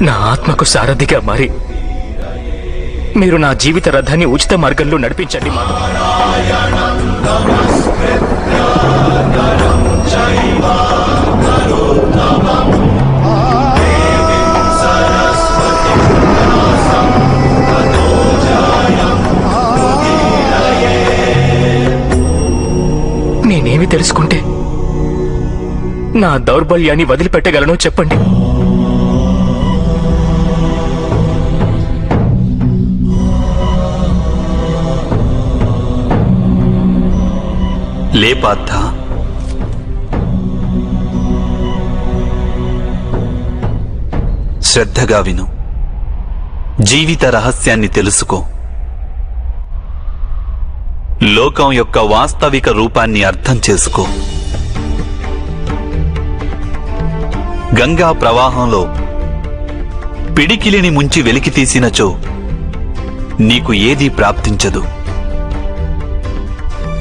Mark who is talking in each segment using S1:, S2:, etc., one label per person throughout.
S1: నా ఆత్మకు సారథిగా మారి మీరు నా జీవిత రథాన్ని ఉచిత మార్గంలో నడిపించండి మాధవ. నేనేమి తెలుసుకుంటే నా దౌర్బల్యాన్ని వదిలిపెట్టగలనో చెప్పండి.
S2: లే పార్థ, శ్రద్ధగా విను. జీవిత రహస్యాన్ని తెలుసుకో. లోకం యొక్క వాస్తవిక రూపాన్ని అర్థం చేసుకో. గంగా ప్రవాహంలో పిడికిలిని ముంచి వెలికి తీసినచో నీకు ఏదీ ప్రాప్తించదు.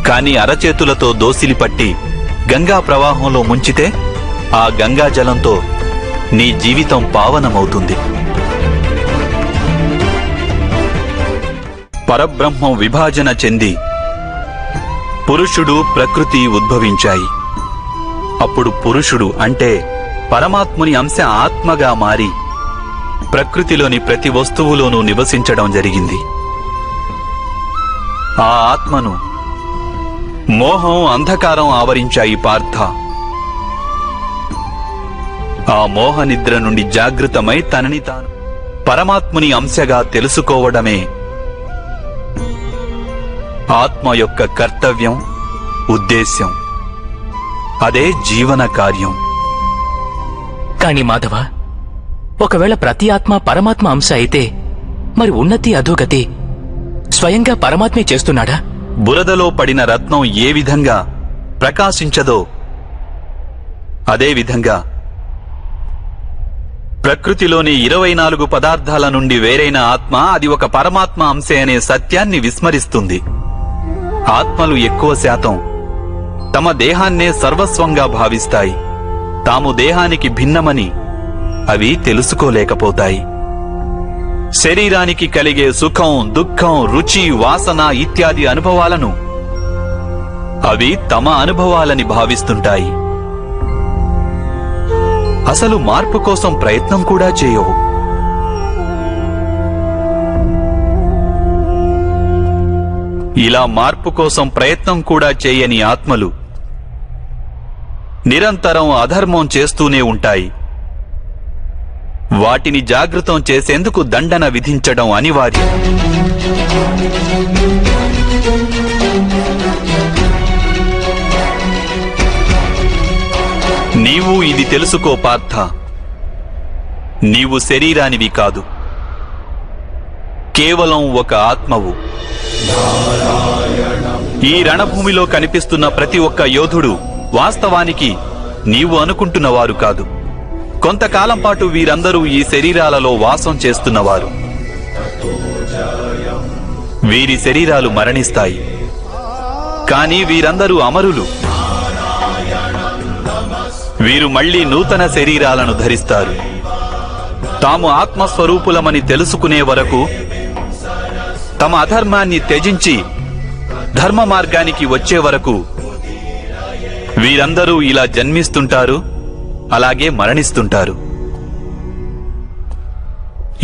S2: కాని అరచేతులతో దోసిలి పట్టి గంగా ప్రవాహంలో ముంచితే ఆ గంగా జలంతో నీ జీవితం పావనమవుతుంది. పరబ్రహ్మం విభాజన చెంది పురుషుడు ప్రకృతి ఉద్భవించాయి. అప్పుడు పురుషుడు అంటే పరమాత్ముని అంశ ఆత్మగా మారి ప్రకృతిలోని ప్రతి వస్తువులోనూ నివసించడం జరిగింది. ఆ ఆత్మను మోహం, అంధకారం ఆవరించాయి పార్థ. ఆ మోహ నిద్ర నుండి జాగృతమై తనని తాను పరమాత్ముని అంశగా తెలుసుకోవడమే ఆత్మ యొక్క కర్తవ్యం, ఉద్దేశ్యం. అదే జీవన కార్యం.
S1: కాని మాధవ, ఒకవేళ ప్రతి ఆత్మ పరమాత్మ అంశ అయితే మరి ఉన్నతి అధోగతి స్వయంగా పరమాత్మే చేస్తున్నాడా?
S2: బురదలో పడిన రత్నం ఏ విధంగా ప్రకాశించదో అదే విధంగా ప్రకృతిలోని 24 పదార్థాల నుండి వేరైన ఆత్మ అది ఒక పరమాత్మ అంశే అనే సత్యాన్ని విస్మరిస్తుంది. ఆత్మలు ఎక్కువ శాతం తమ దేహాన్నే సర్వస్వంగా భావిస్తాయి. తాము దేహానికి భిన్నమని అవి తెలుసుకోలేకపోతాయి. శరీరానికి కలిగే సుఖం, దుఃఖం, రుచి, వాసన ఇత్యాది అనుభవాలను అవి తమ అనుభవాలని భావిస్తుంటాయి. అసలు మార్పు కోసం ప్రయత్నం కూడా చేయవు. ఇలా మార్పు కోసం ప్రయత్నం కూడా చేయని ఆత్మలు నిరంతరం అధర్మం చేస్తూనే ఉంటాయి. వాటిని జాగృతం చేసేందుకు దండన విధించడం అనివార్యం. నీవు ఇది తెలుసుకో పార్థ. నీవు శరీరానివి కాదు, కేవలం ఒక ఆత్మవు. ఈ రణభూమిలో కనిపిస్తున్న ప్రతి ఒక్క యోధుడు వాస్తవానికి నీవు అనుకుంటున్నవారు కాదు. కొంతకాలం పాటు వీరందరూ ఈ శరీరాలలో వాసం చేస్తున్నవారు. వీరి శరీరాలు మరణిస్తాయి, కానీ వీరందరూ అమరులు. వీరు మళ్లీ నూతన శరీరాలను ధరిస్తారు. తాము ఆత్మస్వరూపులమని తెలుసుకునే వరకు తమ అధర్మాన్ని త్యజించి ధర్మ మార్గానికి వచ్చే వరకు వీరందరూ ఇలా జన్మిస్తుంటారు, అలాగే మరణిస్తుంటారు.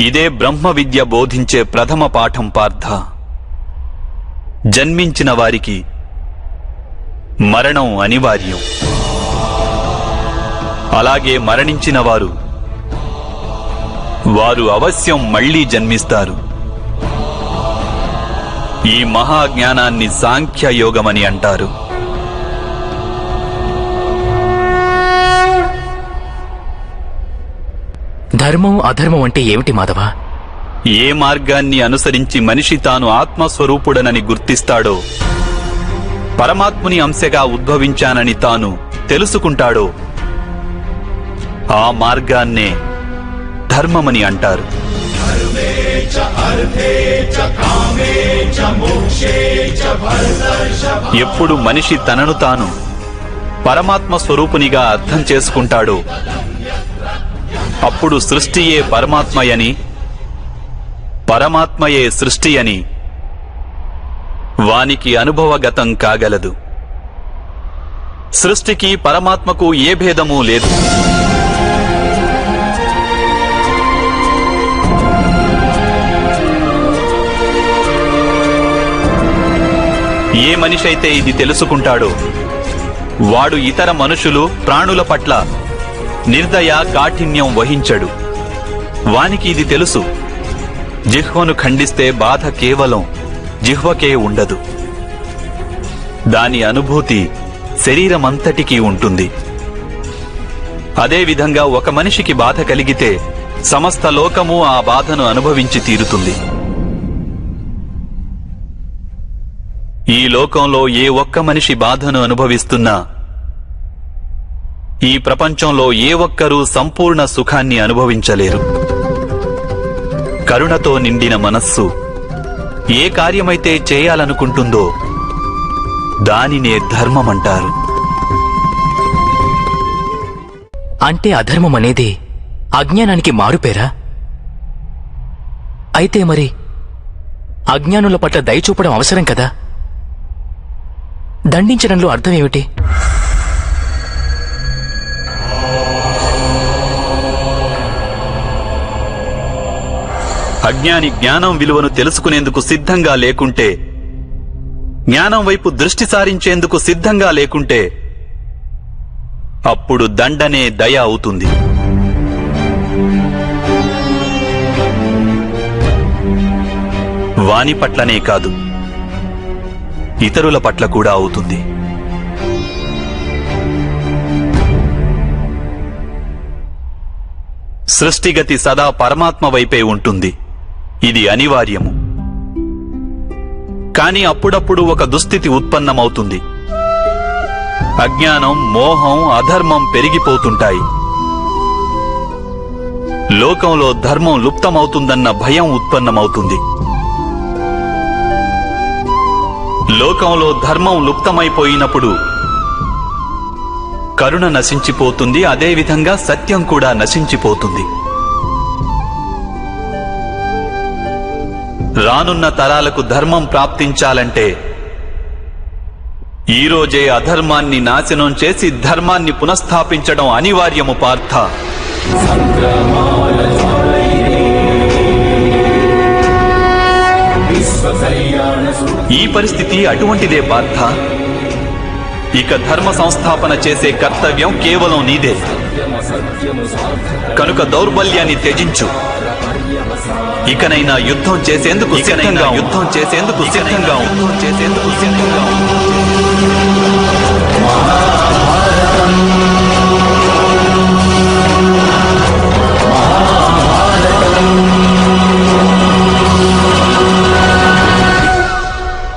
S2: ఇదే బ్రహ్మ విద్య బోధించే ప్రథమ పాఠం పార్థ. జన్మించిన వారికి మరణం అనివార్యం. అలాగే మరణించిన వారు అవశ్యం మళ్లీ జన్మిస్తారు. ఈ మహాజ్ఞానాన్ని సాంఖ్య యోగమని అంటారు.
S1: ధర్మం, అధర్మం అంటే ఏమిటి మాధవ?
S2: ఏ మార్గాన్ని అనుసరించి మనిషి తాను ఆత్మస్వరూపుడనని గుర్తిస్తాడో, పరమాత్ముని అంశగా ఉద్భవించానని తాను తెలుసుకుంటాడో ఆ మార్గాన్నే ధర్మమని అంటారు. ఎప్పుడు మనిషి తనను తాను పరమాత్మ స్వరూపునిగా అర్థం చేసుకుంటాడో అప్పుడు సృష్టియే పరమాత్మయని, పరమాత్మయే సృష్టి అని వానికి అనుభవగతం కాగలదు. సృష్టికి పరమాత్మకు ఏ భేదమూ లేదు. ఏ మనిషైతే ఇది తెలుసుకుంటాడో వాడు ఇతర మనుషులు, ప్రాణుల పట్ల నిర్దయ, కాఠిన్యం వహించడు. వానికి ఇది తెలుసు, జిహ్వను ఖండిస్తే బాధ కేవలం జిహ్వకే ఉండదు, దాని అనుభూతి శరీరమంతటికీ ఉంటుంది. అదేవిధంగా ఒక మనిషికి బాధ కలిగితే సమస్త లోకము ఆ బాధను అనుభవించి తీరుతుంది. ఈ లోకంలో ఏ ఒక్క మనిషి బాధను అనుభవిస్తున్నా ఈ ప్రపంచంలో ఏ ఒక్కరూ సంపూర్ణ సుఖాన్ని అనుభవించలేరు. కరుణతో నిండిన మనస్సు ఏ కార్యమైతే చేయాలనుకుంటుందో దానినే ధర్మమంటారు.
S1: అంటే అధర్మం అనేది అజ్ఞానానికి మారుపేరా? అయితే మరి అజ్ఞానుల పట్ల దయ చూపడం అవసరం కదా? దండించడంలో అర్థమేమిటి?
S2: అజ్ఞాని జ్ఞానం విలువను తెలుసుకునేందుకు సిద్ధంగా లేకుంటే, జ్ఞానం వైపు దృష్టి సారించేందుకు సిద్ధంగా లేకుంటే అప్పుడు దండనే దయ అవుతుంది. వాని పట్లనే కాదు, ఇతరుల పట్ల కూడా అవుతుంది. సృష్టిగతి సదా పరమాత్మ వైపే ఉంటుంది, ఇది అనివార్యము. కాని అప్పుడప్పుడు ఒక దుస్థితి ఉత్పన్నమవుతుంది. అజ్ఞానం, మోహం, అధర్మం పెరిగిపోతుంటాయి. లోకంలో ధర్మం లుప్తమవుతుందన్న భయం ఉత్పన్నమవుతుంది. లోకంలో ధర్మం లుప్తమైపోయినప్పుడు కరుణ నశించిపోతుంది, అదేవిధంగా సత్యం కూడా నశించిపోతుంది. రానున్న తరాలకు ధర్మం ప్రాప్తించాలంటే ఈరోజే అధర్మాన్ని నాశనం చేసి ధర్మాన్ని పునఃస్థాపించడం అనివార్యము పార్థ. ఈ పరిస్థితి అటువంటిదే పార్థ. ఇక ధర్మ సంస్థాపన చేసే కర్తవ్యం కేవలం నీదే. కనుక దౌర్బల్యాన్ని త్యజించు. ఇకనైనా యుద్ధం చేసేందుకు సిద్ధంగా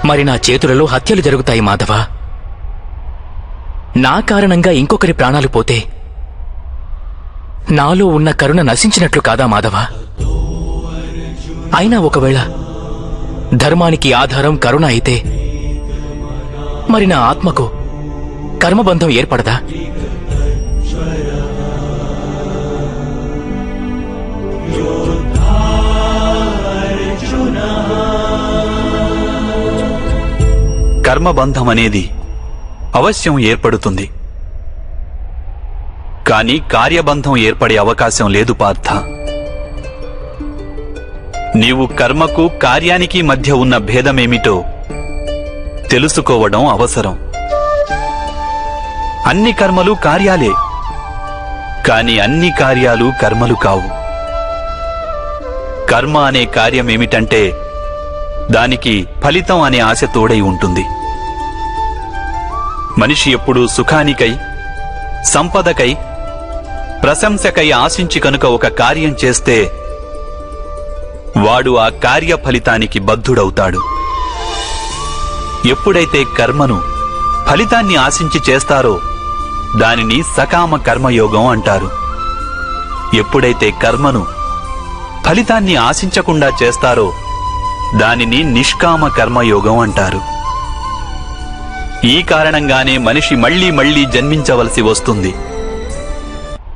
S1: మరి నా చేతులలో హత్యలు జరుగుతాయి మాధవ. నా కారణంగా ఇంకొకరి ప్రాణాలు పోతే నాలో ఉన్న కరుణ నశించినట్లు కాదా మాధవ? అయినా ఒకవేళ ధర్మానికి ఆధారం కరుణ అయితే మరి నా ఆత్మకు కర్మబంధం ఏర్పడదా?
S2: కర్మబంధం అనేది అవశ్యం ఏర్పడుతుంది, కానీ కార్యబంధం ఏర్పడే అవకాశం లేదు పార్థ. నీవు కర్మకు, కార్యానికి మధ్య ఉన్న భేదమేమిటో తెలుసుకోవడం అవసరం. అన్ని కర్మలు కార్యాలే, కాని అన్ని కార్యాలు కర్మలు కావు. కర్మ అనే కార్యమేమిటంటే దానికి ఫలితం అనే ఆశ తోడై ఉంటుంది. మనిషి ఎప్పుడూ సుఖానికై, సంపదకై, ప్రశంసకై ఆశించి కనుక ఒక కార్యం చేస్తే వాడు ఆ కార్య ఫలితానికి బద్ధుడవుతాడు. ఎప్పుడైతే కర్మను, ఫలితాన్ని ఆశించి చేస్తారో దానిని సకామ కర్మయోగం అంటారు. ఎప్పుడైతే కర్మను, ఫలితాన్ని ఆశించకుండా చేస్తారో దానిని నిష్కామ కర్మయోగం అంటారు. ఈ కారణంగానే మనిషి మళ్లీ మళ్లీ జన్మించవలసి వస్తుంది.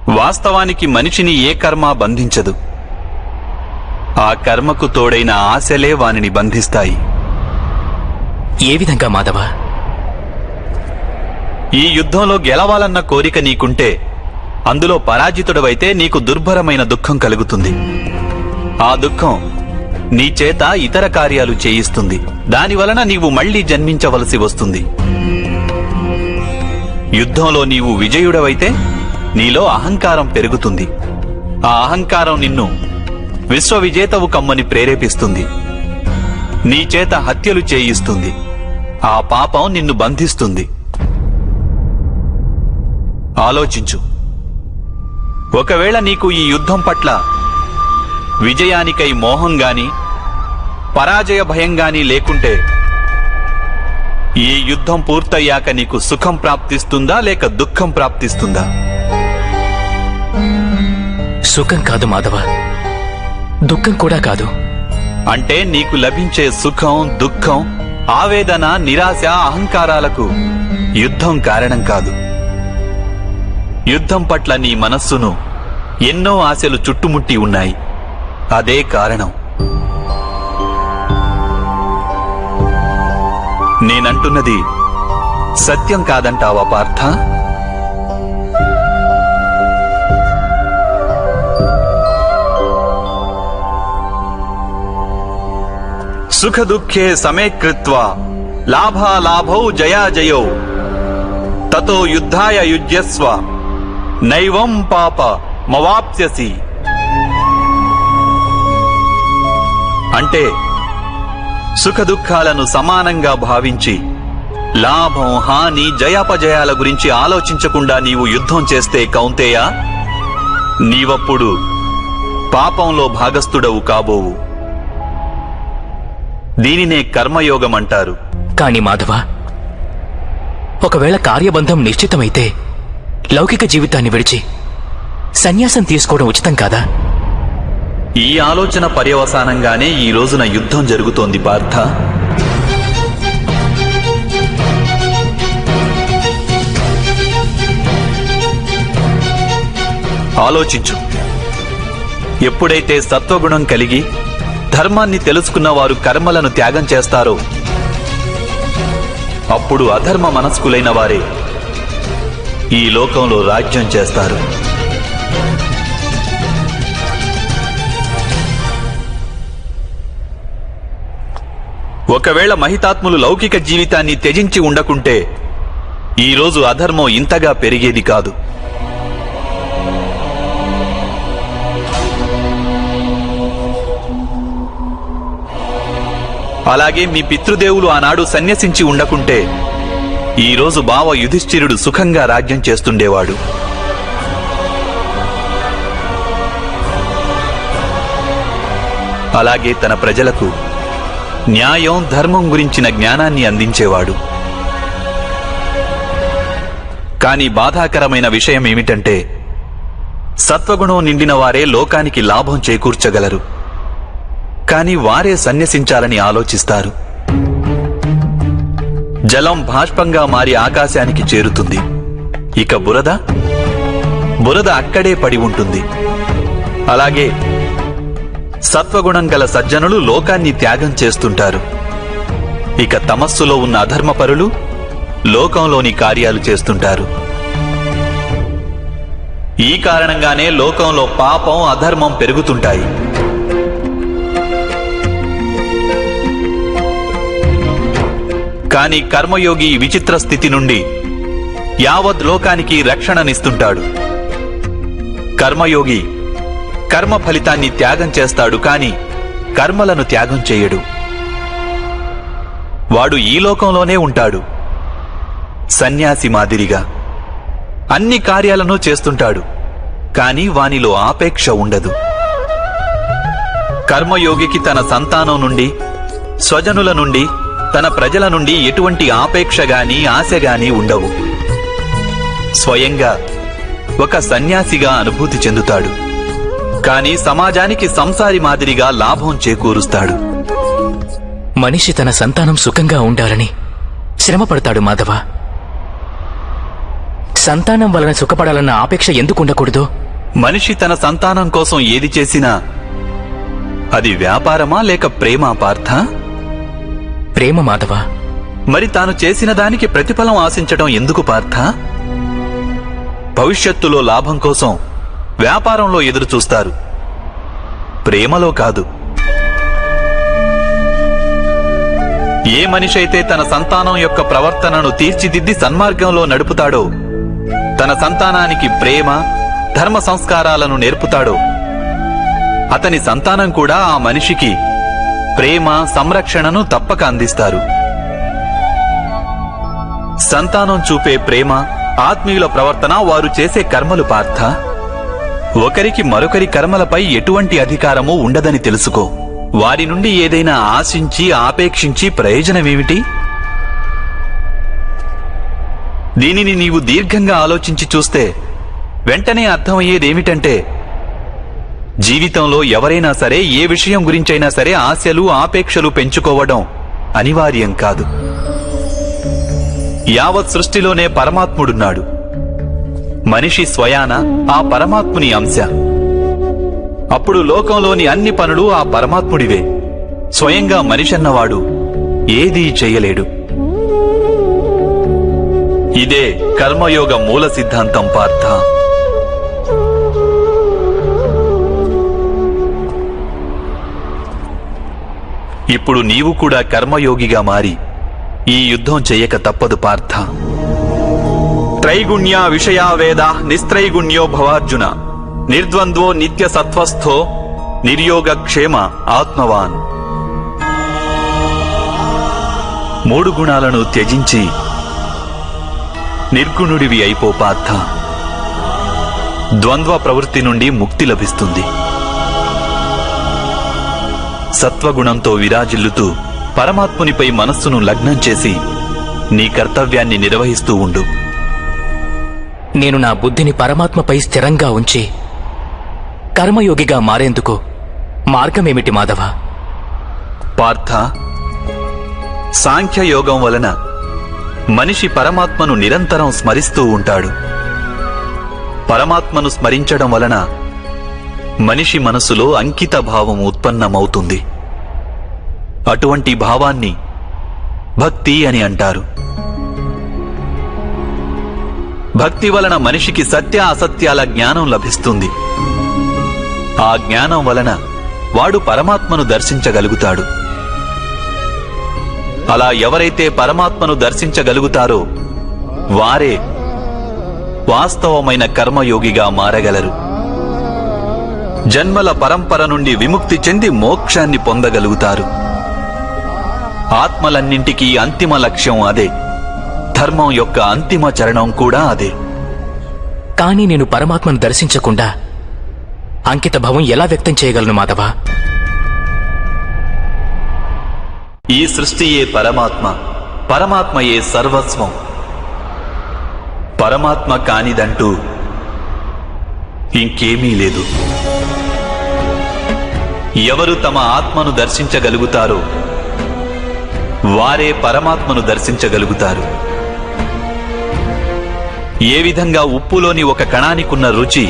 S2: వాస్తవానికి మనిషిని ఏ కర్మ బంధించదు. ఆ కర్మకు తోడైన ఆశలే వానిని బంధిస్తాయి.
S1: ఏ విధంగా మాధవ?
S2: ఈ యుద్ధంలో గెలవాలన్న కోరిక నీకుంటే అందులో పరాజితుడవైతే నీకు దుర్భరమైన దుఃఖం కలుగుతుంది. ఆ దుఃఖం నీ చేత ఇతర కార్యాలు చేయిస్తుంది. దానివలన నీవు మళ్లీ జన్మించవలసి వస్తుంది. యుద్ధంలో నీవు విజయుడవైతే నీలో అహంకారం పెరుగుతుంది. ఆ అహంకారం నిన్ను విశ్వవిజేతవు కమ్మని ప్రేరేపిస్తుంది. నీ చేత హత్యలు చేయిస్తుంది. ఆ పాపం నిన్ను బంధిస్తుంది. ఆలోచించు. ఒకవేళ నీకు ఈ యుద్ధం పట్ల విజయానికై మోహం గాని పరాజయ భయం గాని లేకుంటే ఈ యుద్ధం పూర్తయ్యాక నీకు సుఖం ప్రాప్తిస్తుందా లేక దుఃఖం ప్రాప్తిస్తుందా?
S1: సుఖం కాదు మాధవ, దుఃఖం కూడా కాదు.
S2: అంటే నీకు లభించే సుఖం, దుఃఖం, ఆవేదన, నిరాశ, అహంకారాలకు యుద్ధం కారణం కాదు. యుద్ధం పట్ల నీ మనస్సును ఎన్నో ఆశలు చుట్టుముట్టి ఉన్నాయి. అదే కారణం. నేనంటున్నది సత్యం కాదంటావా పార్థ? సుఖ దుఃఖే సమే కృత్వా లాభాలాభౌ జయాజయౌ తతో యుద్ధాయ యుజ్యస్వ నైవం పాప మవాప్స్యసి. అంటే సుఖ దుఃఖాలను సమానంగా భావించి లాభం, హాని, జయాపజయాల గురించి ఆలోచించకుండా నీవు యుద్ధం చేస్తే కౌంతేయ, నీవప్పుడు పాపంలో భాగస్థుడవు కాబోవు. దీనినే కర్మయోగం అంటారు.
S1: కాని మాధవ, ఒకవేళ కార్యబంధం నిశ్చితమైతే లౌకిక జీవితాన్ని విడిచి సన్యాసం తీసుకోవడం ఉచితం కాదా?
S2: ఈ ఆలోచన పర్యవసానంగానే ఈ రోజున యుద్ధం జరుగుతోంది పార్థ. ఆలోచించు. ఎప్పుడైతే సత్వగుణం కలిగి ధర్మాన్ని తెలుసుకున్న వారు కర్మలను త్యాగం చేస్తారో అప్పుడు అధర్మ మనస్కులైన వారే ఈ లోకంలో రాజ్యం చేస్తారు. ఒకవేళ మహితాత్ములు లౌకిక జీవితాన్ని త్యజించి ఉండకుంటే ఈరోజు అధర్మం ఇంతగా పెరిగేది కాదు. అలాగే మీ పితృదేవులు ఆనాడు సన్యసించి ఉండకుంటే ఈరోజు బావ యుధిష్ఠిరుడు సుఖంగా రాజ్యం చేస్తుండేవాడు. అలాగే తన ప్రజలకు న్యాయం, ధర్మం గురించిన జ్ఞానాన్ని అందించేవాడు. కాని బాధాకరమైన విషయం ఏమిటంటే సత్వగుణం నిండిన వారే లోకానికి లాభం చేకూర్చగలరు. కాని వారే సన్యసించాలని ఆలోచిస్తారు. జలం బాష్పంగా మారి ఆకాశానికి చేరుతుంది. ఇక బురద అక్కడే పడి ఉంటుంది. అలాగే సత్వగుణం గల సజ్జనులు లోకాన్ని త్యాగం చేస్తుంటారు. ఇక తమస్సులో ఉన్న అధర్మపరులు లోకంలోని కార్యాలు చేస్తుంటారు. ఈ కారణంగానే లోకంలో పాపం, అధర్మం పెరుగుతుంటాయి. కాని కర్మయోగి విచిత్ర స్థితి నుండి యావత్ లోకానికి రక్షణనిస్తుంటాడు. కర్మయోగి కర్మ ఫలితాన్ని త్యాగం చేస్తాడు, కాని కర్మలను త్యాగం చేయడు. వాడు ఈ లోకంలోనే ఉంటాడు. సన్యాసి మాదిరిగా అన్ని కార్యాలను చేస్తుంటాడు, కాని వానిలో ఆపేక్ష ఉండదు. కర్మయోగికి తన సంతానం నుండి, స్వజనుల నుండి, తన ప్రజల నుండి ఎటువంటి ఆపేక్ష గాని, ఆశ గాని ఉండవు. స్వయంగా ఒక సన్యాసిగా అనుభూతి చెందుతాడు. కాని సమాజానికి సంసారి మాదిరిగా లాభం చేకూరుస్తాడు.
S1: మనిషి తన సంతానం సుఖంగా ఉండాలని శ్రమ పడతాడు మాధవ. సంతానం వలన సుఖపడాలన్న ఆపేక్ష ఎందుకు ఉండకూడదు?
S2: మనిషి తన సంతానం కోసం ఏది చేసినా అది వ్యాపారమా లేక ప్రేమా పార్థ?
S1: ప్రేమ మాధవ.
S2: మరి తాను చేసిన దానికి ప్రతిఫలం ఆశించడం ఎందుకు పార్థ? భవిష్యత్తులో లాభం కోసం వ్యాపారంలో ఎదురు చూస్తారు, ప్రేమలో కాదు. ఏ మనిషైతే తన సంతానం యొక్క ప్రవర్తనను తీర్చిదిద్ది సన్మార్గంలో నడుపుతాడో, తన సంతానానికి ప్రేమ ధర్మ సంస్కారాలను నేర్పుతాడో, అతని సంతానం కూడా ఆ మనిషికి ప్రేమ సంరక్షణను తప్పక అందిస్తారు. సంతానం చూపే ప్రేమ, ఆత్మీయుల ప్రవర్తన, వారు చేసే కర్మలు పార్థ. ఒకరికి మరొకరి కర్మలపై ఎటువంటి అధికారమూ ఉండదని తెలుసుకో. వారి నుండి ఏదైనా ఆశించి ఆపేక్షించి ప్రయోజనమేమిటి? దీనిని నీవు దీర్ఘంగా ఆలోచించి చూస్తే వెంటనే అర్థమయ్యేదేమిటంటే, జీవితంలో ఎవరైనా సరే ఏ విషయం గురించైనా సరే ఆశలు ఆపేక్షలు పెంచుకోవడం అనివార్యం కాదు. యావత్ సృష్టిలోనే పరమాత్ముడున్నాడు. మనిషి స్వయాన ఆ పరమాత్ముని అంశ. అప్పుడు లోకంలోని అన్ని పనులు ఆ పరమాత్ముడివే. స్వయంగా మనిషన్నవాడు ఏదీ చెయ్యలేడు. ఇదే కర్మయోగ మూల సిద్ధాంతం పార్థ. ఇప్పుడు నీవు కూడా కర్మయోగిగా మారి ఈ యుద్ధం చెయ్యక తప్పదు పార్థ. త్రైగుణ్య విషయా వేద నిస్త్రైగుణ్యో భవార్జున నిర్ద్వంద్వో నిత్య సత్వస్థో నిర్యోగ క్షేమ ఆత్మవాన్. 3 గుణాలను త్యజించి నిర్గుణుడివి అయిపో పార్థ. ద్వంద్వ ప్రవృత్తి నుండి ముక్తి లభిస్తుంది. సత్వగుణంతో విరాజిల్లుతూ పరమాత్మునిపై మనస్సును లగ్నం చేసి నీ కర్తవ్యాన్ని నిర్వహిస్తూ ఉండు.
S1: నేను నా బుద్ధిని పరమాత్మపై స్థిరంగా ఉంచి కర్మయోగిగా మారేందుకు మార్గమేమిటి మాధవ?
S2: పార్థ, సాంఖ్యయోగం వలన మనిషి పరమాత్మను నిరంతరం స్మరిస్తూ ఉంటాడు. పరమాత్మను స్మరించడం వలన మనిషి మనసులో అంకిత భావం ఉత్పన్నమవుతుంది. అటువంటి భావాన్ని భక్తి అని అంటారు. భక్తి వలన మనిషికి సత్య అసత్యాల జ్ఞానం లభిస్తుంది. ఆ జ్ఞానం వలన వాడు పరమాత్మను దర్శించగలుగుతాడు. అలా ఎవరైతే పరమాత్మను దర్శించగలుగుతారో వారే వాస్తవమైన కర్మయోగిగా మారగలరు. జన్మల పరంపర నుండి విముక్తి చెంది మోక్షాన్ని పొందగలుగుతారు. ఆత్మలన్నింటికీ అంతిమ లక్ష్యం అదే. ధర్మం యొక్క అంతిమ చరణం కూడా అదే.
S1: కానీ నేను పరమాత్మను దర్శించకుండా అంకిత భావం ఎలా వ్యక్తం చేయగలను మాధవ?
S2: ఈ సృష్టియే పరమాత్మ, పరమాత్మయే సర్వస్వం. పరమాత్మ కానిదంటూ ఇంకేమీ లేదు. ఎవరు తమ ఆత్మను దర్శించగలుగుతారో వారే పరమాత్మను దర్శించగలుగుతారు. ఏ విధంగా ఉప్పులోని ఒక కణానికున్న రుచి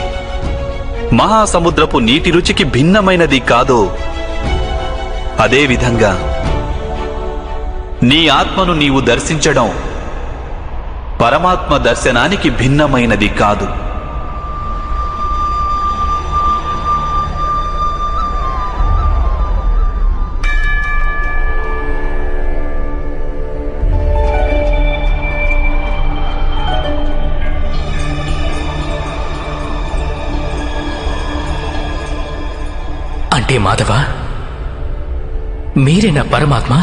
S2: మహాసముద్రపు నీటి రుచికి భిన్నమైనది కాదో, అదేవిధంగా నీ ఆత్మను నీవు దర్శించడం పరమాత్మ దర్శనానికి భిన్నమైనది కాదు.
S1: అంటే మాధవ, మీరేనా పరమాత్మ?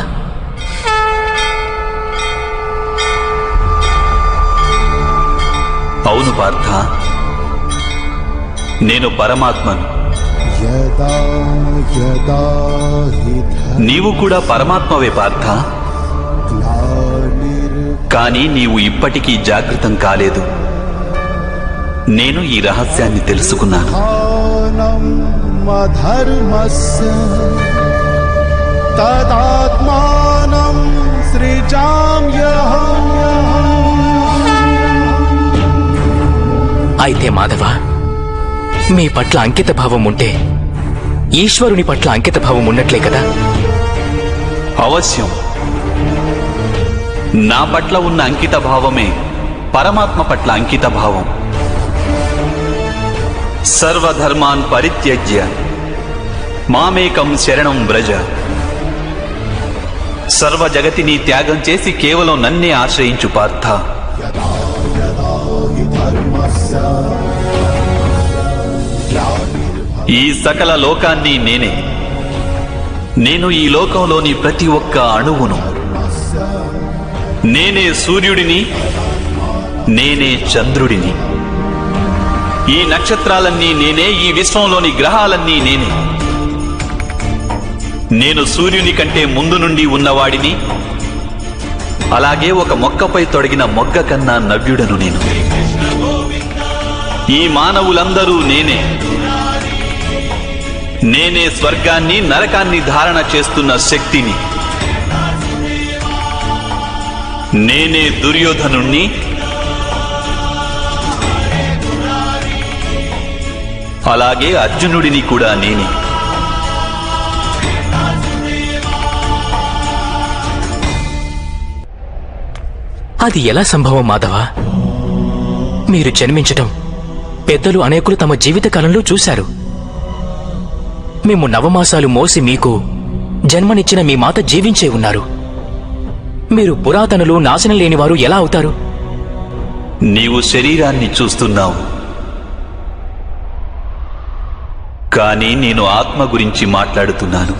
S2: అవును పార్థ, నేను పరమాత్మను. నీవు కూడా పరమాత్మవే పార్థ. కానీ నీవు ఇప్పటికీ జాగృతం కాలేదు. నేను ఈ రహస్యాన్ని తెలుసుకున్నాను.
S3: ధర్మస్య తదాత్మానం సృజామ్యహం
S1: అయితే మాధవ, మీ పట్ల అంకిత భావం ఉంటే ఈశ్వరుని పట్ల అంకిత భావం ఉన్నట్లే కదా?
S2: అవశ్యం. నా పట్ల ఉన్న అంకిత భావమే పరమాత్మ పట్ల అంకిత భావం. సర్వధర్మాన్ పరిత్యజ్య మామేకం శరణం వ్రజ. సర్వ జగతిని త్యాగం చేసి కేవలం నన్నే ఆశ్రయించు పార్థ. ఈ సకల లోకాన్ని నేనే. నేను ఈ లోకంలోని ప్రతి ఒక్క అణువును. నేనే సూర్యుడిని, నేనే చంద్రుడిని. ఈ నక్షత్రాలన్నీ నేనే, ఈ విశ్వంలోని గ్రహాలన్నీ నేనే. నేను సూర్యుని కంటే ముందు నుండి ఉన్నవాడిని. అలాగే ఒక మొక్కపై తొడిగిన మొగ్గ కన్నా నవ్యుడను నేను. ఈ మానవులందరూ నేనే. నేనే స్వర్గాన్ని నరకాన్ని ధారణ చేస్తున్న శక్తిని. నేనే దుర్యోధనుణ్ణి, అలాగే అర్జునుడిని కూడా నేనే.
S1: అది ఎలా సంభవం మాధవ? మీరు జన్మించటం పెద్దలు అనేకులు తమ జీవితకాలంలో చూశారు. మేము నవమాసాలు మోసి మీకు జన్మనిచ్చిన మీ మాత జీవించే ఉన్నారు. మీరు పురాతనులు, నాశనం లేనివారు ఎలా అవుతారు?
S2: నీవు శరీరాన్ని చూస్తున్నావు, కానీ నేను ఆత్మ గురించి మాట్లాడుతున్నాను.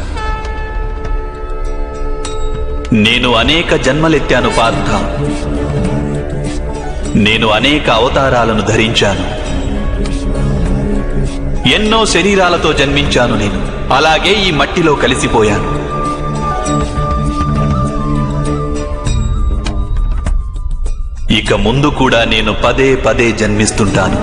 S2: నేను అనేక జన్మలెత్తాను పార్థ. నేను అనేక అవతారాలను ధరించాను. ఎన్నో శరీరాలతో జన్మించాను నేను. అలాగే ఈ మట్టిలో కలిసిపోయాను. ఇక ముందు కూడా నేను పదే పదే జన్మిస్తుంటాను.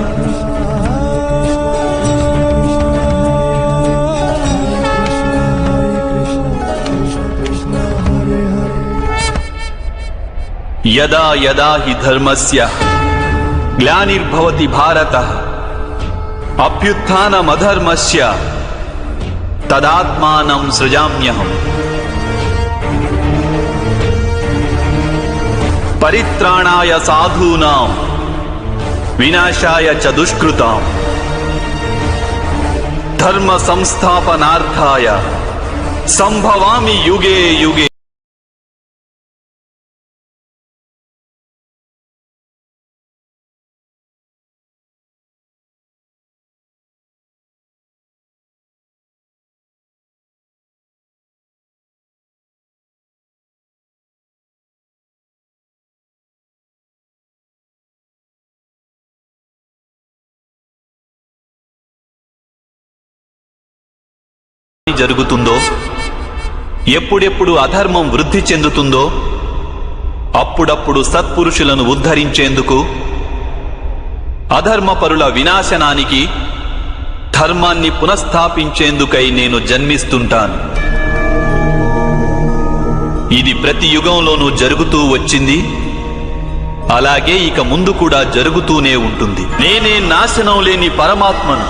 S2: యదా యదా హి ధర్మస్య గ్లానిర్భవతి భారతః అభ్యుత్థానమధర్మస్య తదాత్మానం సృజామ్యహం. పరిత్రాణాయ సాధూనాం వినాశాయ చ దుష్కృతాం ధర్మ సంస్థాపనార్థాయ సంభవామి యుగే యుగే. జరుగుతుందో, ఎప్పుడెప్పుడు అధర్మం వృద్ధి చెందుతుందో అప్పుడప్పుడు సత్పురుషులను ఉద్ధరించేందుకు, అధర్మపరుల వినాశనానికి, ధర్మాన్ని పునఃస్థాపించేందుకై నేను జన్మిస్తుంటాను. ఇది ప్రతి యుగంలోనూ జరుగుతూ వచ్చింది. అలాగే ఇక ముందు కూడా జరుగుతూనే ఉంటుంది. నేనే నాశనం లేని పరమాత్మను.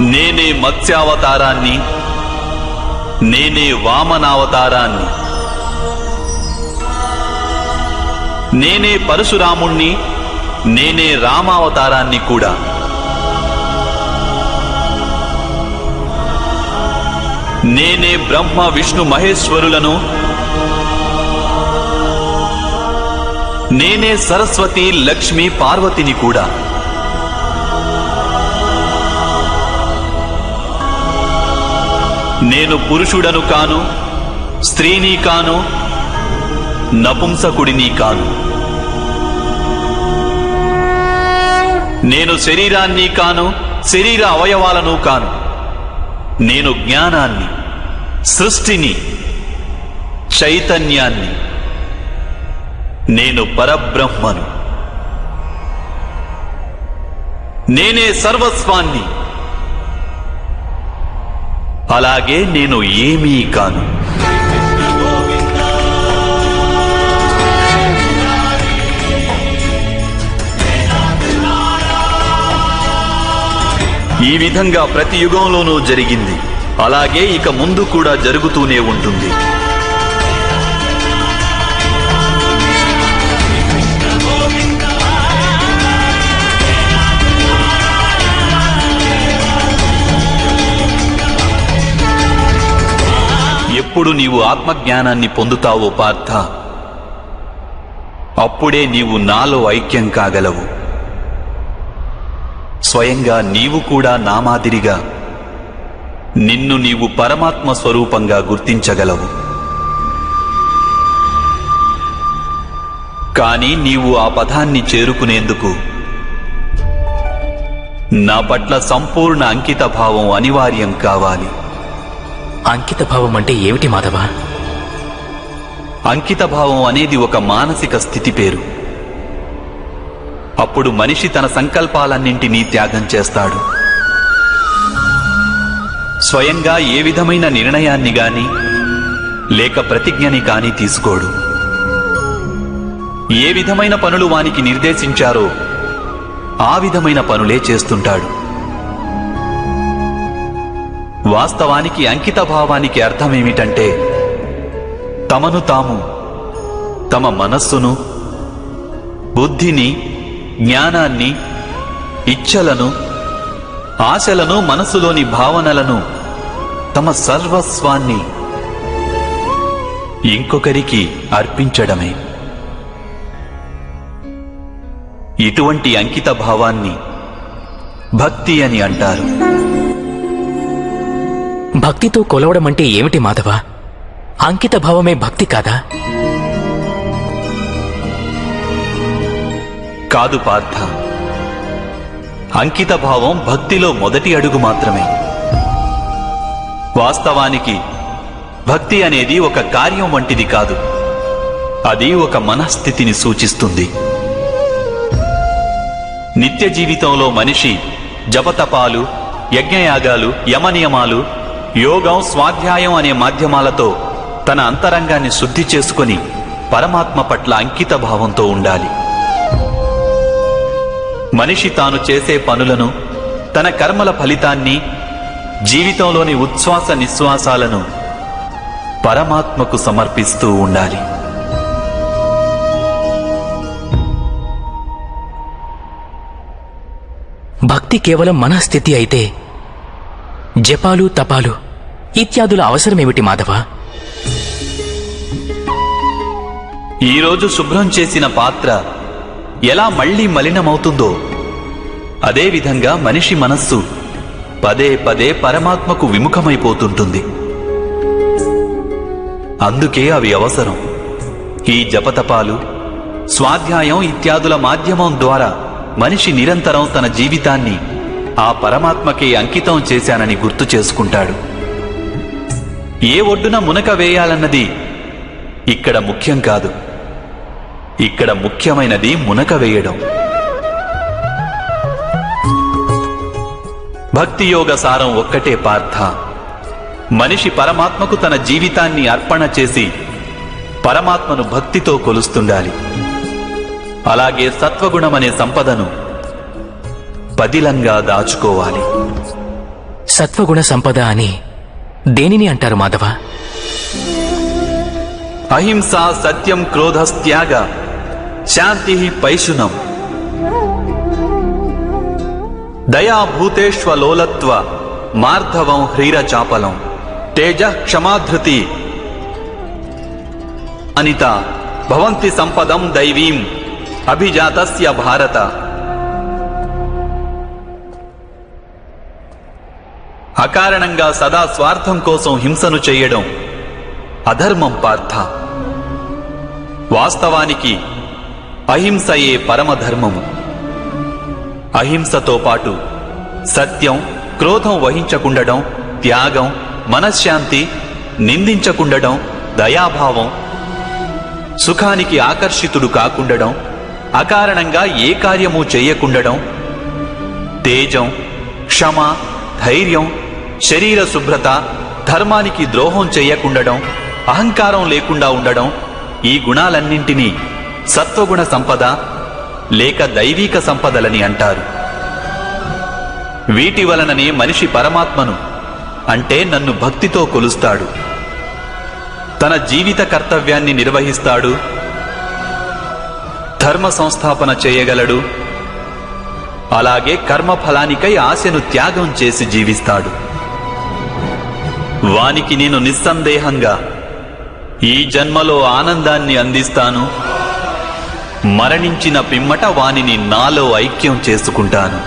S2: నేనే మత్స్యావతారాన్ని, నేనే వామనావతారాన్ని, నేనే పరశురాముణ్ణి, నేనే రామావతారాన్ని కూడా. నేనే బ్రహ్మ విష్ణు మహేశ్వరులను, నేనే సరస్వతి లక్ష్మి పార్వతిని కూడా. నేను పురుషుడను కాను, స్త్రీని కాను, నపుంసకుడిని కాను. నేను శరీరాన్ని కాను, శరీర అవయవాలను కాను. నేను జ్ఞానాన్ని, సృష్టిని, చైతన్యాన్ని. నేను పరబ్రహ్మను. నేనే సర్వస్వాన్ని. అలాగే నేను ఏమీ కాను. ఈ విధంగా ప్రతి యుగంలోనూ జరిగింది. అలాగే ఇక ముందు కూడా జరుగుతూనే ఉంటుంది. ఎప్పుడు నీవు ఆత్మజ్ఞానాన్ని పొందుతావో పార్థ, అప్పుడే నీవు నాలో ఐక్యం కాగలవు. స్వయంగా నీవు కూడా నా మాదిరిగా నిన్ను నీవు పరమాత్మ స్వరూపంగా గుర్తించగలవు. కానీ నీవు ఆ పదాన్ని చేరుకునేందుకు నా పట్ల సంపూర్ణ అంకిత భావం అనివార్యం కావాలి.
S1: అంకిత భావం అంటే ఏమిటి మాధవ?
S2: అంకిత భావం అనేది ఒక మానసిక స్థితి పేరు. అప్పుడు మనిషి తన సంకల్పాలన్నింటినీ త్యాగం చేస్తాడు. స్వయంగా ఏ విధమైన నిర్ణయాన్ని గాని లేక ప్రతిజ్ఞని కాని తీసుకోడు. ఏ విధమైన పనులు వానికి నిర్దేశించారో ఆ విధమైన పనులే చేస్తుంటాడు. వాస్తవానికి అంకిత భావానికి అర్థమేమిటంటే, తమను తాము, తమ మనస్సును, బుద్ధిని, జ్ఞానాన్ని, ఇచ్ఛలను, ఆశలను, మనసులోని భావనలను, తమ సర్వస్వాన్ని ఇంకొకరికి అర్పించడమే. ఇటువంటి అంకిత భావాన్ని భక్తి అని అంటారు.
S1: భక్తితో కొలవడం అంటే ఏమిటి మాధవ? అంకిత భావమే భక్తి కాదా?
S2: కాదు పార్థ, అంకిత భావం భక్తిలో మొదటి అడుగు మాత్రమే. వాస్తవానికి భక్తి అనేది ఒక కార్యం వంటిది కాదు. అది ఒక మనస్థితిని సూచిస్తుంది. నిత్య జీవితంలో మనిషి జపతపాలు, యజ్ఞయాగాలు, యమనియమాలు, యోగం, స్వాధ్యాయం అనే మాధ్యమాలతో తన అంతరంగాన్ని శుద్ధి చేసుకుని పరమాత్మ పట్ల అంకిత భావంతో ఉండాలి. మనిషి తాను చేసే పనులను, తన కర్మల ఫలితాన్ని, జీవితంలోని ఉచ్ఛ్వాస నిశ్వాసాలను పరమాత్మకు సమర్పిస్తూ ఉండాలి.
S1: భక్తి కేవలం మనస్థితి అయితే జపాలు, తపాలు ఇత్యాదుల అవసరమేమిటి మాధవ?
S2: ఈరోజు శుభ్రం చేసిన పాత్ర ఎలా మళ్లీ మలినమవుతుందో అదేవిధంగా మనిషి మనస్సు పదే పదే పరమాత్మకు విముఖమైపోతుంటుంది. అందుకే అవి అవసరం. ఈ జపతపాలు, స్వాధ్యాయం ఇత్యాదుల మాధ్యమం ద్వారా మనిషి నిరంతరం తన జీవితాన్ని ఆ పరమాత్మకే అంకితం చేశానని గుర్తు చేసుకుంటాడు. ఏ ఒడ్డున మునక వేయాలన్నది ఇక్కడ ముఖ్యం కాదు. ఇక్కడ ముఖ్యమైనది మునక వేయడం. భక్తి యోగ సారం ఒక్కటే పార్థ. మనిషి పరమాత్మకు తన జీవితాన్ని అర్పణ చేసి పరమాత్మను భక్తితో కొలుస్తుండాలి. అలాగే సత్వగుణమనే సంపదను పదిలంగా దాచుకోవాలి.
S1: సత్వగుణ సంపద అని దేనిని అంటారు మాధవ?
S2: అహింస, సత్యం, క్రోధస్త్యాగ, శాంతి, పైశునం, దయా, భూతేష్వలోలత్వ, మార్ధవం, హ్రీరచాపలం, తేజ, క్షమాధృతి, అనిత భవంతి సంపదం దైవీం అభిజాతస్య భారత. అకారణంగా సదా స్వార్థం కోసం హింసను చేయడం అధర్మం పార్థ. వాస్తవానికి అహింసయే పరమధర్మము. అహింసతో పాటు సత్యం, క్రోధం వహించకుండడం, త్యాగం, మనశ్శాంతి, నిందించకుండడం, దయాభావం, సుఖానికి ఆకర్షితుడు కాకుండడం, అకారణంగా ఏ కార్యము చెయ్యకుండడం, తేజం, క్షమ, ధైర్యం, శరీర శుభ్రత, ధర్మానికి ద్రోహం చెయ్యకుండడం, అహంకారం లేకుండా ఉండడం, ఈ గుణాలన్నింటినీ సత్వగుణ సంపద లేక దైవీక సంపదలని అంటారు. వీటి వలననే మనిషి పరమాత్మను అంటే నన్ను భక్తితో కొలుస్తాడు, తన జీవిత కర్తవ్యాన్ని నిర్వహిస్తాడు, ధర్మ సంస్థాపన చేయగలడు, అలాగే కర్మఫలానికై ఆశను త్యాగం చేసి జీవిస్తాడు. వానికి నేను నిస్సందేహంగా ఈ జన్మలో ఆనందాన్ని అందిస్తాను, మరణించిన పిమ్మట వానిని నాలో ఐక్యం చేసుకుంటాను.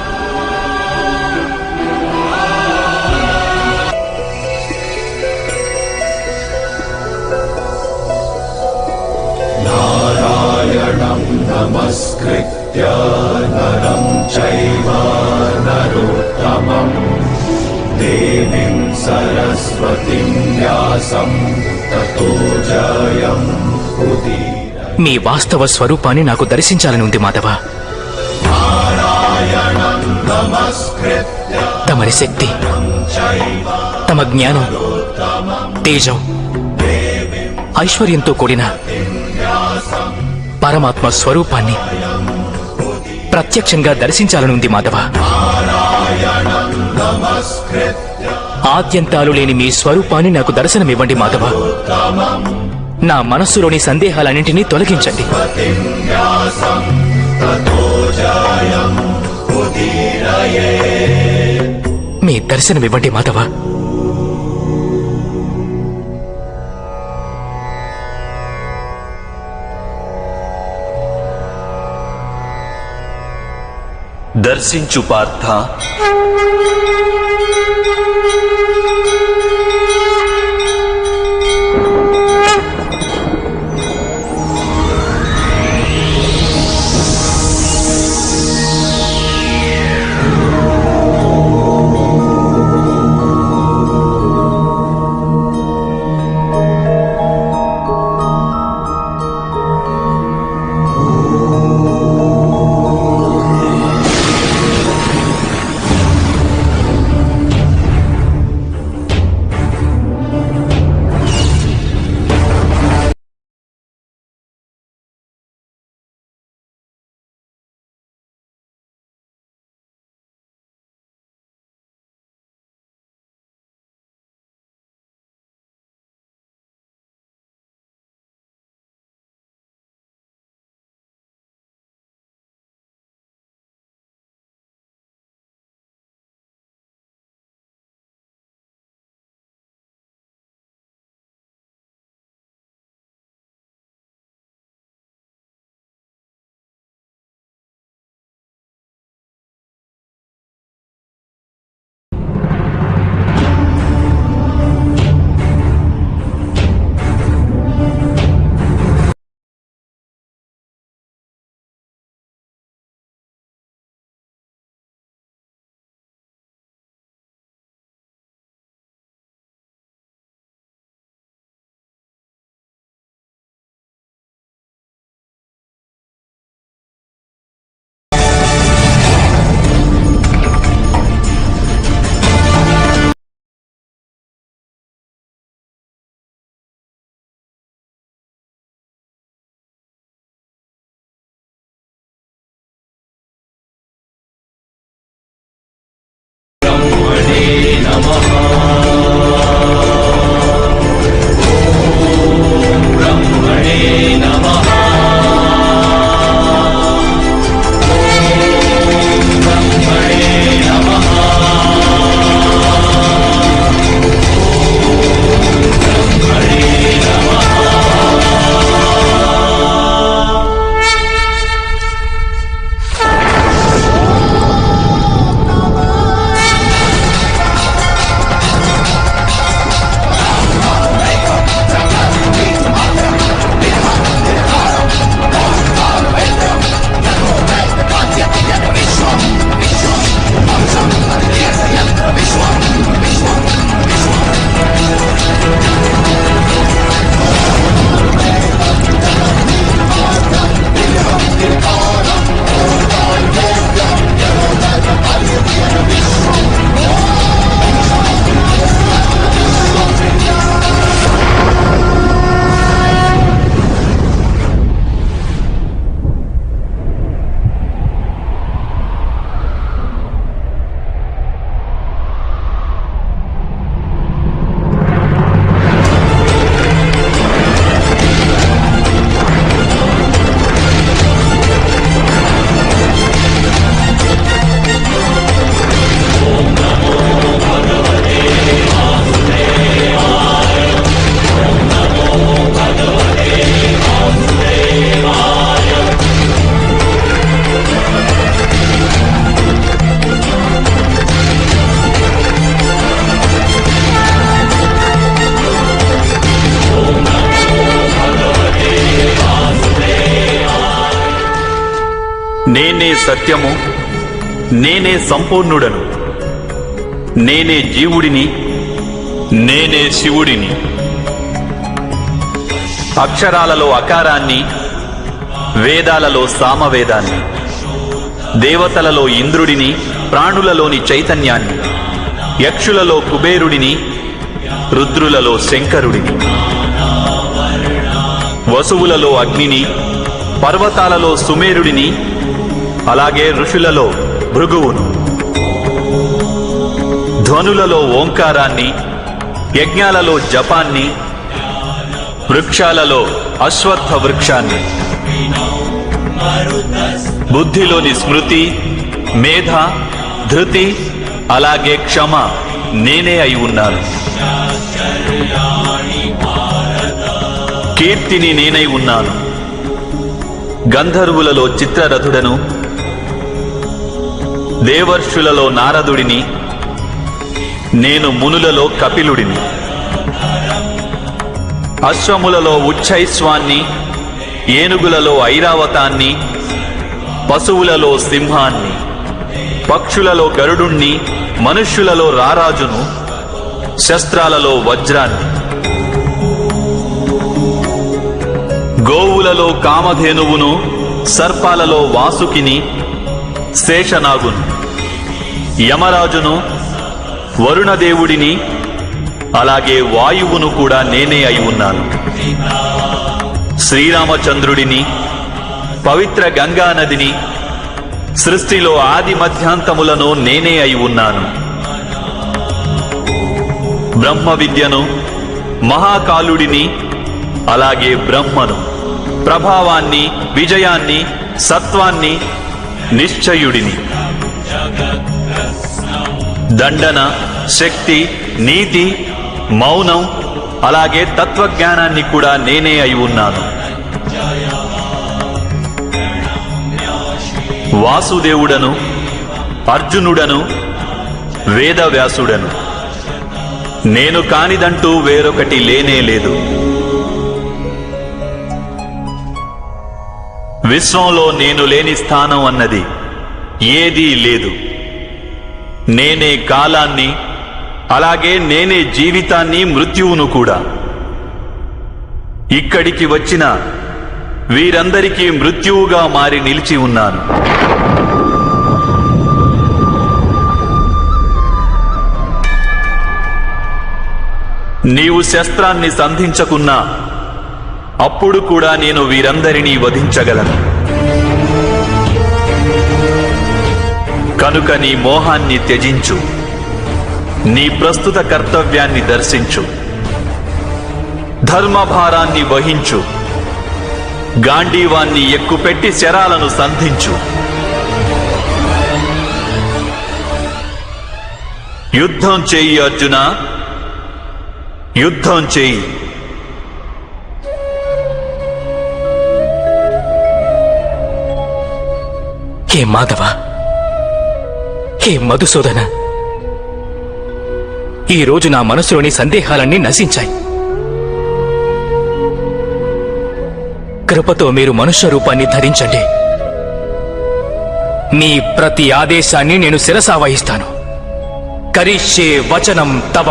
S3: నారాయణం నమస్కృత్య నరం చైవ నరోత్తమం దేవీం సరస్వతిం వ్యాసం తతో జయం ఉదీరయేత్.
S1: మీ వాస్తవ స్వరూపాన్ని నాకు దర్శించాలని ఉంది మాధవ.
S3: నారాయణం నమస్కృత్య
S1: తమరి శక్తి,
S3: చైవ
S1: తమ జ్ఞానం, తేజం, ఐశ్వర్యంతో కూడిన పరమాత్మ స్వరూపాన్ని ప్రత్యక్షంగా దర్శించాలని ఉంది మాధవ.
S3: నారాయణం నమస్కృత్య
S1: ఆద్యంతాలు లేని మీ స్వరూపాన్ని నాకు దర్శనమివ్వండి మాధవ. నా మనస్సులోని సందేహాలన్నింటినీ తొలగించండి.
S3: వ్యాసం తతో జయం ఉదీరయేత్.
S1: మీ దర్శనమివ్వండి మాధవ.
S2: దర్శించు పార్థ, నేనే సత్యము, నేనే సంపూర్ణుడను, నేనే జీవుడిని, నేనే శివుడిని. అక్షరాలలో అకారాన్ని, వేదాలలో సామవేదాన్ని, దేవతలలో ఇంద్రుడిని, ప్రాణులలోని చైతన్యాన్ని, యక్షులలో కుబేరుడిని, రుద్రులలో శంకరుడిని, వసువులలో అగ్నిని, పర్వతాలలో సుమేరుడిని, అలాగే ఋషులలో భృగువును, ధ్వనులలో ఓంకారాన్ని, యజ్ఞాలలో జపాన్ని, వృక్షాలలో అశ్వత్థ వృక్షాన్ని, బుద్ధిలోని స్మృతి, మేధ, ధృతి, అలాగే క్షమ నేనే అయి ఉన్నాను. కీర్తిని నేనై ఉన్నాను. గంధర్వులలో చిత్రరథుడను, దేవర్షులలో నారదుడిని, నేను మునులలో కపిలుడిని. అశ్వములలో ఉచ్చైశ్వాన్ని, ఏనుగులలో ఐరావతాన్ని, పశువులలో సింహాన్ని, పక్షులలో గరుడుణ్ణి, మనుష్యులలో రారాజును, శస్త్రాలలో వజ్రాన్ని, గోవులలో కామధేనువును, సర్పాలలో వాసుకిని, శేషనాగును, యమరాజును, వరుణదేవుడిని, అలాగే వాయువును కూడా నేనే అయి ఉన్నాను. శ్రీరామచంద్రుడిని, పవిత్ర గంగా నదిని, సృష్టిలో ఆది మధ్యాంతములను నేనే అయి ఉన్నాను. బ్రహ్మ విద్యను, మహాకాలుడిని, అలాగే బ్రహ్మను, ప్రభావాన్ని, విజయాన్ని, సత్వాన్ని, నిశ్చయుడిని, దండన, శక్తి, నీతి, మౌనం, అలాగే తత్వజ్ఞానాన్ని కూడా నేనే అయి ఉన్నాను. వాసుదేవుడను, అర్జునుడను, వేదవ్యాసుడను, నేను కానిదంటూ వేరొకటి లేనే లేదు. విశ్వంలో నేను లేని స్థానం అన్నది ఏదీ లేదు. నేనే కాలాన్ని, అలాగే నేనే జీవితాన్ని, మృత్యువును కూడా. ఇక్కడికి వచ్చిన వీరందరికీ మృత్యువుగా మారి నిలిచి ఉన్నాను. నీవు శస్త్రాన్ని సంధించకున్నా అప్పుడు కూడా నేను వీరందరినీ వధించగలను. కనుక నీ మోహాన్ని త్యజించు, నీ ప్రస్తుత కర్తవ్యాన్ని దర్శించు, ధర్మభారాన్ని వహించు, గాంధీవాన్ని ఎక్కుపెట్టి శరాలను సంధించు. యుద్ధం చేయి అర్జున, యుద్ధం చేయి.
S1: హే మాధవ, హే మధుసూదన, ఈ రోజు నా మనసులోని సందేహాలన్నీ నశించాయి. కృపతో మీరు మనుష్య రూపాన్ని ధరించండి. మీ ప్రతి ఆదేశాన్ని నేను శిరసావహిస్తాను. కరిష్యే వచనం తవ.